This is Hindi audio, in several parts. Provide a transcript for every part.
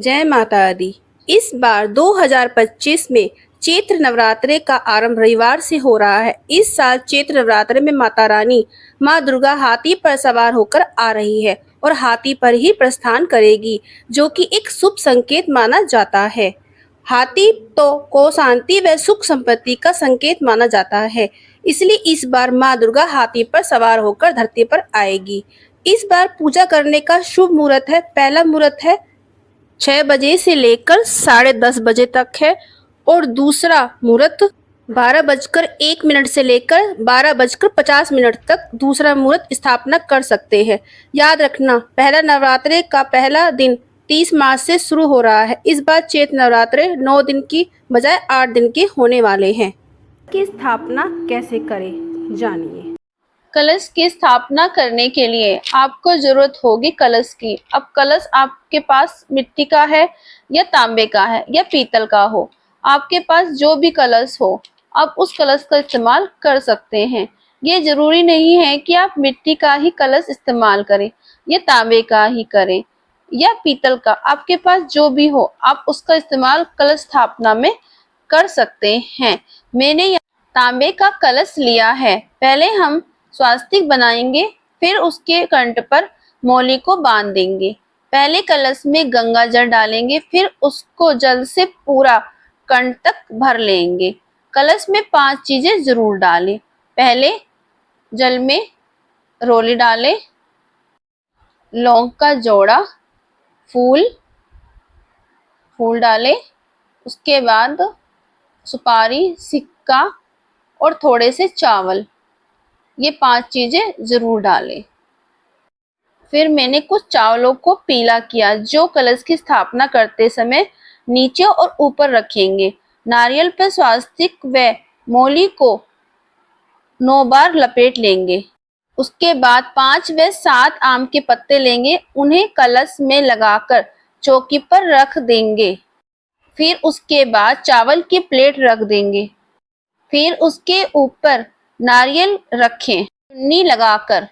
जय माता दी। इस बार 2025 में चैत्र नवरात्रे का आरंभ रविवार से हो रहा है। इस साल चैत्र नवरात्रे में माता रानी माँ दुर्गा हाथी पर सवार होकर आ रही है और हाथी पर ही प्रस्थान करेगी, जो कि एक शुभ संकेत माना जाता है। हाथी को शांति व सुख संपत्ति का संकेत माना जाता है, इसलिए इस बार माँ दुर्गा हाथी पर सवार होकर धरती पर आएगी। इस बार पूजा करने का शुभ मुहूर्त है। पहला मुहूर्त है 6 बजे से लेकर 10:30 बजे तक है और दूसरा मुहूर्त 12:01 से लेकर 12:50 तक दूसरा मुहूर्त स्थापना कर सकते हैं। याद रखना, पहला नवरात्रे का पहला दिन 30 मार्च से शुरू हो रहा है। इस बार चैत्र नवरात्रे 9 दिन की बजाय 8 दिन के होने वाले हैं। की स्थापना कैसे करें, जानिए। कलश की स्थापना करने के लिए आपको जरूरत होगी कलश की। अब कलश आपके पास मिट्टी का है या तांबे का है या पीतल का हो, आपके पास जो भी कलश हो आप उस कलश का इस्तेमाल कर सकते हैं। ये जरूरी नहीं है कि आप मिट्टी का ही कलश इस्तेमाल करें या तांबे का ही करें या पीतल का, आपके पास जो भी हो आप उसका इस्तेमाल कलश स्थापना में कर सकते हैं। मैंने यहाँ तांबे का कलश लिया है। पहले हम स्वास्तिक बनाएंगे, फिर उसके कंठ पर मौली को बांध देंगे। पहले कलश में गंगा जल डालेंगे, फिर उसको जल से पूरा कंठ तक भर लेंगे। कलश में 5 चीजें जरूर डालें। पहले जल में रोली डालें, लौंग का जोड़ा, फूल डालें, उसके बाद सुपारी, सिक्का और थोड़े से चावल, ये 5 चीजें जरूर डालें। फिर मैंने कुछ चावलों को पीला किया, जो कलश की स्थापना करते समय नीचे और ऊपर रखेंगे। नारियल पर स्वास्तिक व मौली को 9 बार लपेट लेंगे। उसके बाद 5 व 7 आम के पत्ते लेंगे, उन्हें कलश में लगाकर चौकी पर रख देंगे। फिर उसके बाद चावल की प्लेट रख देंगे। फिर उसके ऊपर नारियल रखें। चुन्नी लगाकर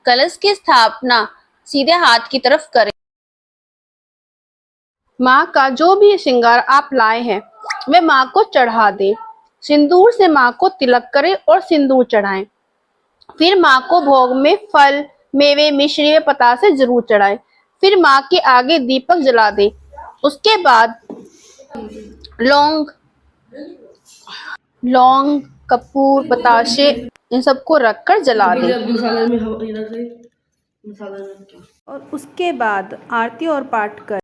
कलश की स्थापना सीधे हाथ की तरफ करें। माँ का जो भी श्रृंगार आप लाए हैं वे माँ को चढ़ा दें। सिंदूर से माँ को तिलक करें और सिंदूर चढ़ाएं। फिर माँ को भोग में फल, मेवे, मिश्री व पतासे जरूर चढ़ाएं। फिर माँ के आगे दीपक जला दें। उसके बाद लौंग, कपूर, बताशे इन सबको रखकर जला दें और उसके बाद आरती और पाठ कर।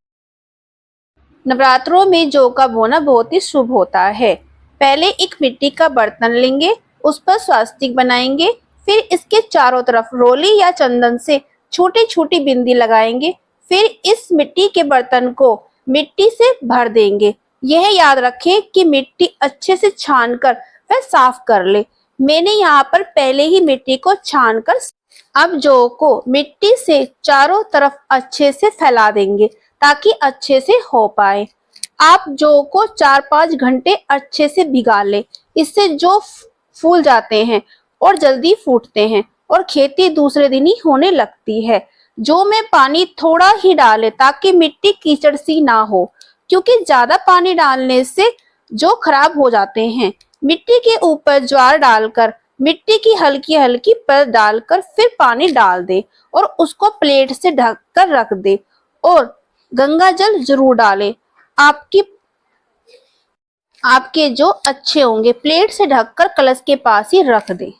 नवरात्रों में जौ का बोना बहुत ही शुभ होता है। पहले एक मिट्टी का बर्तन लेंगे, उस पर स्वास्तिक बनाएंगे, फिर इसके चारों तरफ रोली या चंदन से छोटी छोटी बिंदी लगाएंगे। फिर इस मिट्टी के बर्तन को मिट्टी से भर देंगे। यह याद रखें कि मिट्टी अच्छे से छानकर वह साफ कर ले। मैंने यहाँ पर पहले ही मिट्टी को छानकर, अब जौ को मिट्टी से चारों तरफ अच्छे से फैला देंगे ताकि अच्छे से हो पाए। आप जौ को 4-5 घंटे अच्छे से भिगा ले। इससे जौ फूल जाते हैं और जल्दी फूटते हैं और खेती दूसरे दिन ही होने लगती है। जौ में पानी थोड़ा ही डालें ताकि मिट्टी कीचड़ सी ना हो, क्योंकि ज्यादा पानी डालने से जौ खराब हो जाते हैं। मिट्टी के ऊपर ज्वार डालकर मिट्टी की हल्की हल्की परत डालकर फिर पानी डाल दे और उसको प्लेट से ढक कर रख दे और गंगा जल जरूर डालें। आपके जो अच्छे होंगे। प्लेट से ढककर कलश के पास ही रख दें।